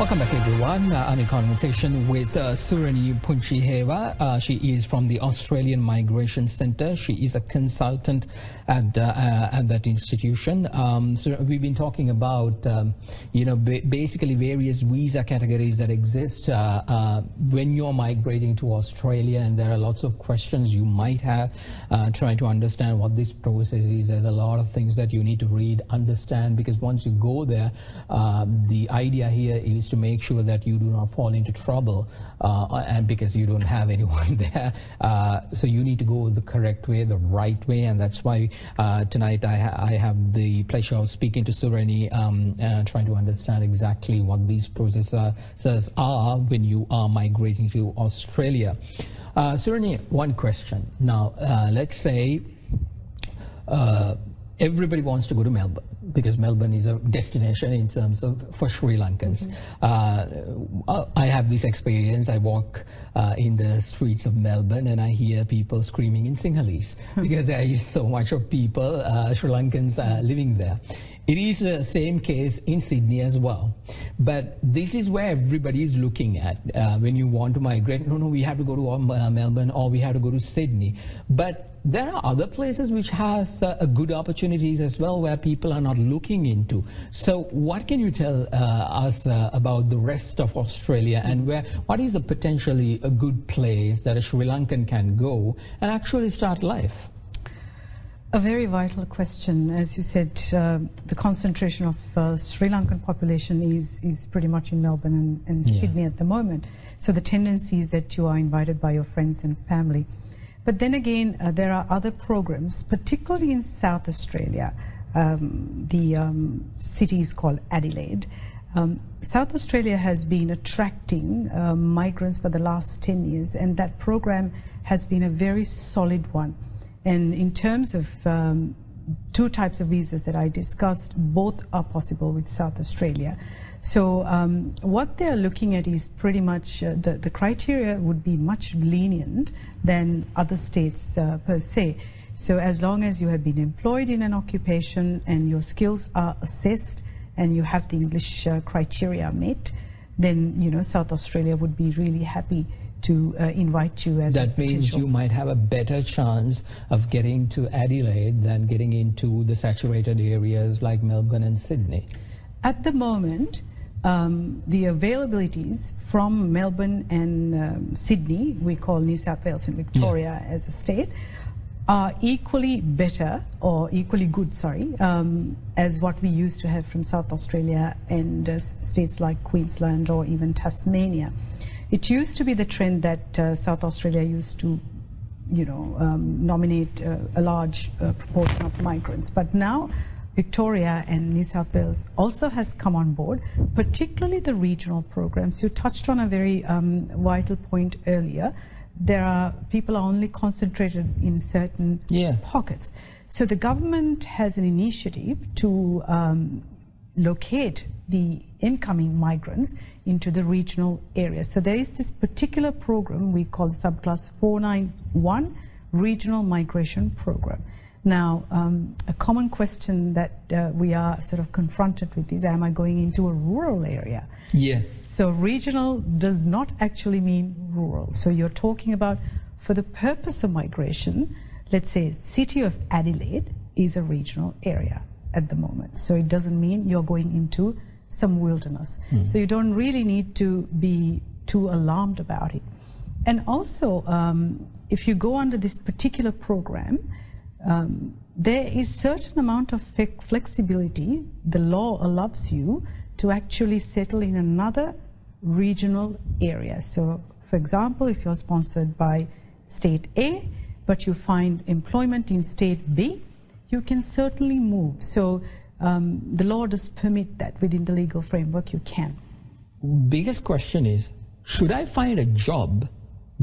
Welcome back, everyone. I'm in conversation with Surani Punchiheva. She is from the Australian Migration Centre. She is a consultant at that institution. So we've been talking about, basically various visa categories that exist when you're migrating to Australia, and there are lots of questions you might have trying to understand what this process is. There's a lot of things that you need to read, understand, because once you go there, the idea here is to make sure that you do not fall into trouble, and because you don't have anyone there. So you need to go the correct way, the right way, and that's why tonight I have the pleasure of speaking to Surani, trying to understand exactly what these processes are when you are migrating to Australia. Surani, one question. Now, let's say everybody wants to go to Melbourne, because Melbourne is a destination in terms of for Sri Lankans. I have this experience. I walk in the streets of Melbourne and I hear people screaming in Sinhalese because there is so much of people, Sri Lankans, living there. It is the same case in Sydney as well. But this is where everybody is looking at when you want to migrate. No, we have to go to Melbourne, or we have to go to Sydney. But there are other places which has good opportunities as well, where people are not looking into. So what can you tell us about the rest of Australia, and what is a potentially a good place that a Sri Lankan can go and actually start life? A very vital question. As you said, the concentration of Sri Lankan population is pretty much in Melbourne and Sydney at the moment. So the tendency is that you are invited by your friends and family. But then again, there are other programs, particularly in South Australia. The city is called Adelaide. South Australia has been attracting migrants for the last 10 years, and that program has been a very solid one. And in terms of two types of visas that I discussed, both are possible with South Australia. So what they're looking at is pretty much the criteria would be much lenient than other states per se. So as long as you have been employed in an occupation and your skills are assessed and you have the English criteria met, then South Australia would be really happy to invite you as that means you might have a better chance of getting to Adelaide than getting into the saturated areas like Melbourne and Sydney. At the moment, the availabilities from Melbourne and Sydney, we call New South Wales and Victoria as a state, are equally better, or equally good, as what we used to have from South Australia and states like Queensland or even Tasmania. It used to be the trend that South Australia used to, nominate a large proportion of migrants. But now Victoria and New South Wales also has come on board, particularly the regional programs. You touched on a very vital point earlier. People are only concentrated in certain pockets. So the government has an initiative to locate the incoming migrants into the regional areas. So there is this particular program we call subclass 491 Regional Migration Program. Now, a common question that we are sort of confronted with is, am I going into a rural area? Yes. So regional does not actually mean rural. So you're talking about, for the purpose of migration, let's say city of Adelaide is a regional area at the moment. So it doesn't mean you're going into some wilderness. So you don't really need to be too alarmed about it. And also, if you go under this particular program, there is certain amount of flexibility. The law allows you to actually settle in another regional area. So, for example, if you're sponsored by state A, but you find employment in state B, you can certainly move. So the law does permit that. Within the legal framework, you can. Biggest question is, should I find a job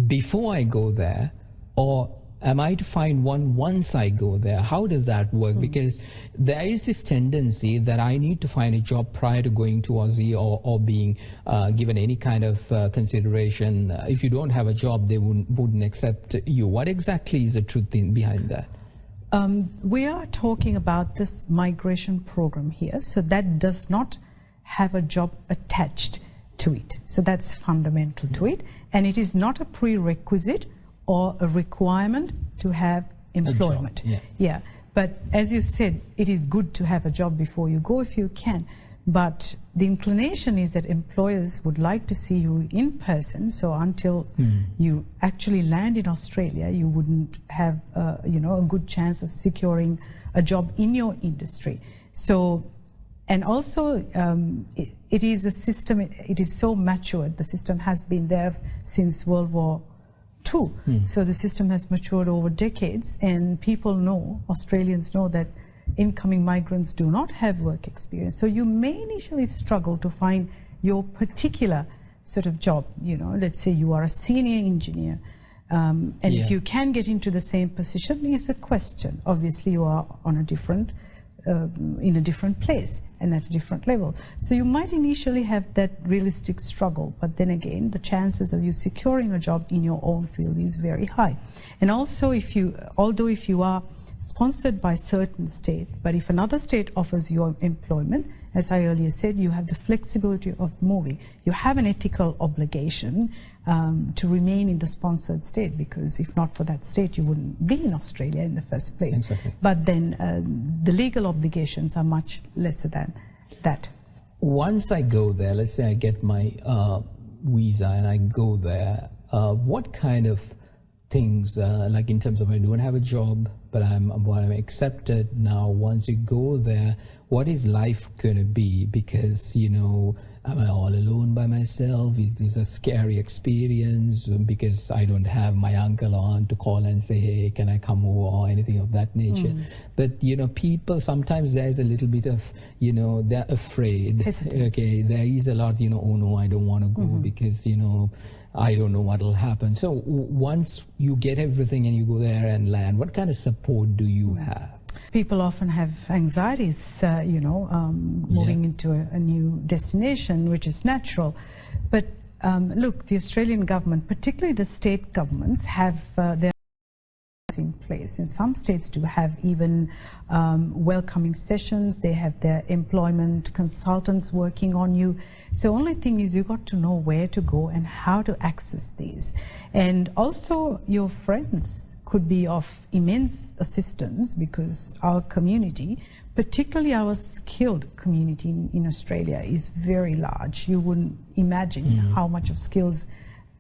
before I go there, or am I to find one once I go there? How does that work? Because there is this tendency that I need to find a job prior to going to Aussie or being given any kind of consideration. If you don't have a job, they wouldn't accept you. What exactly is the truth behind that? We are talking about this migration program here, so that does not have a job attached. to it. So that's fundamental to it. And it is not a prerequisite or a requirement to have employment. Yeah. But as you said, it is good to have a job before you go if you can. But the inclination is that employers would like to see you in person. So until you actually land in Australia, you wouldn't have, you know, a good chance of securing a job in your industry. So, and also it is a system, it is so matured. The system has been there since World War II. So the system has matured over decades, and people know, Australians know, that incoming migrants do not have work experience. So you may initially struggle to find your particular sort of job. You know, let's say you are a senior engineer, and if you can get into the same position is a question. Obviously you are on a different, in a different place and at a different level. So you might initially have that realistic struggle, but then again, the chances of you securing a job in your own field is very high. And also although if you are sponsored by certain state, but if another state offers you employment, as I earlier said, you have the flexibility of moving. You have an ethical obligation to remain in the sponsored state, because if not for that state, you wouldn't be in Australia in the first place. Exactly. But then the legal obligations are much lesser than that. Once I go there, let's say I get my visa and I go there, what kind of things, like in terms of I don't have a job, but I'm accepted now. Once you go there, what is life going to be? Because, you know, am I all alone by myself? Is this a scary experience? Because I don't have my uncle or aunt to call and say, hey, can I come over, or anything of that nature. But, you know, people, sometimes there's a little bit of, you know, they're afraid. Hesitance. Okay, there is a lot, you know, oh no, I don't want to go because, you know, I don't know what will happen. So once you get everything and you go there and land, what kind of support do you have? People often have anxieties, you know, moving into a new destination, which is natural. But look, the Australian government, particularly the state governments, have their in place. And some states do have even welcoming sessions. They have their employment consultants working on you. So only thing is you got to know where to go and how to access these. And also your friends could be of immense assistance, because our community, particularly our skilled community in Australia, is very large. You wouldn't imagine how much of skills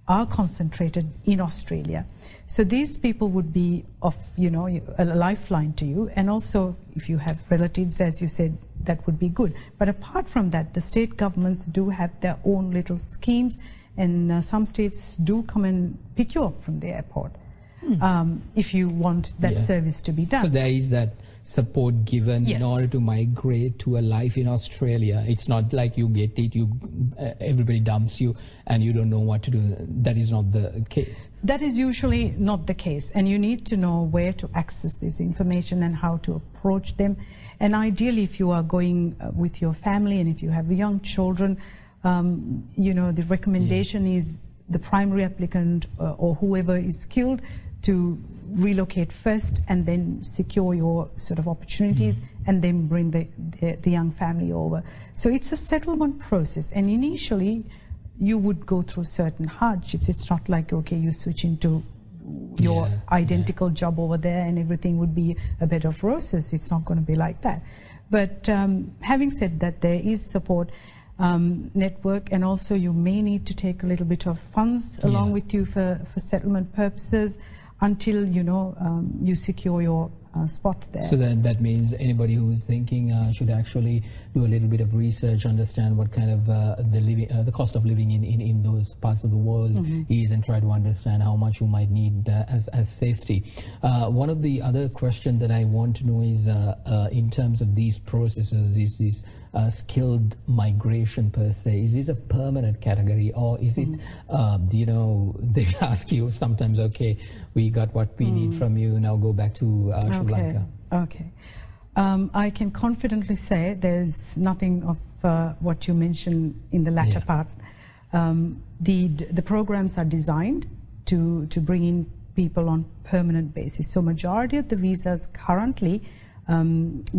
are concentrated in Australia. So these people would be of, you know, a lifeline to you. And also, if you have relatives, as you said, that would be good. But apart from that, the state governments do have their own little schemes, and some states do come and pick you up from the airport if you want that service to be done. So there is that support given in order to migrate to a life in Australia. It's not like you get it, everybody dumps you and you don't know what to do. That is not the case. That is usually not the case, and you need to know where to access this information and how to approach them. And ideally, if you are going with your family and if you have young children, you know, the recommendation is the primary applicant or whoever is skilled to relocate first and then secure your sort of opportunities and then bring the young family over. So it's a settlement process, and initially you would go through certain hardships. It's not like, okay, you switch into your identical job over there and everything would be a bed of roses. It's not going to be like that. But having said that, there is support network, and also you may need to take a little bit of funds along with you for settlement purposes until, you know, you secure your spot there. So that means anybody who is thinking should actually do a little bit of research, understand what kind of the cost of living in those parts of the world is, and try to understand how much you might need as safety. One of the other questions that I want to know is in terms of these processes, these skilled migration per se, is this a permanent category, or is it, you know, they ask you sometimes, okay, we got what we need from you, now go back to Sri Lanka? Okay. I can confidently say there's nothing of what you mentioned in the latter part. The programs are designed to bring in people on permanent basis. So majority of the visas currently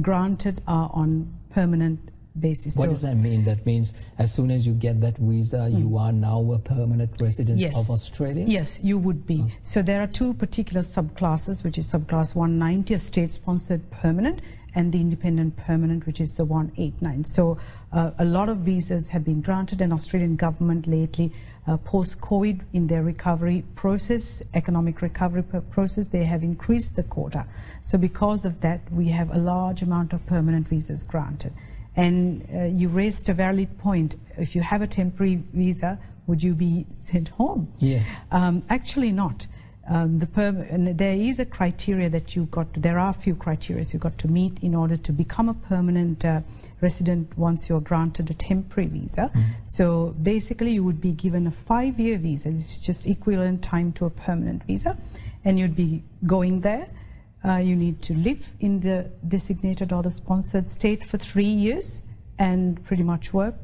granted are on permanent basis. What does that mean? That means as soon as you get that visa, you are now a permanent resident of Australia? Yes, you would be. So there are two particular subclasses, which is subclass 190, a state-sponsored permanent, and the independent permanent, which is the 189. So a lot of visas have been granted, and Australian government lately, post-COVID, in their recovery process, economic recovery process, they have increased the quota. So because of that, we have a large amount of permanent visas granted. And you raised a valid point. If you have a temporary visa, would you be sent home? Yeah. Actually not. There is a criteria that you've got to, there are a few criteria you've got to meet in order to become a permanent resident once you're granted a temporary visa. So basically you would be given a 5-year visa. It's just equivalent time to a permanent visa, and you'd be going there. You need to live in the designated or the sponsored state for 3 years and pretty much work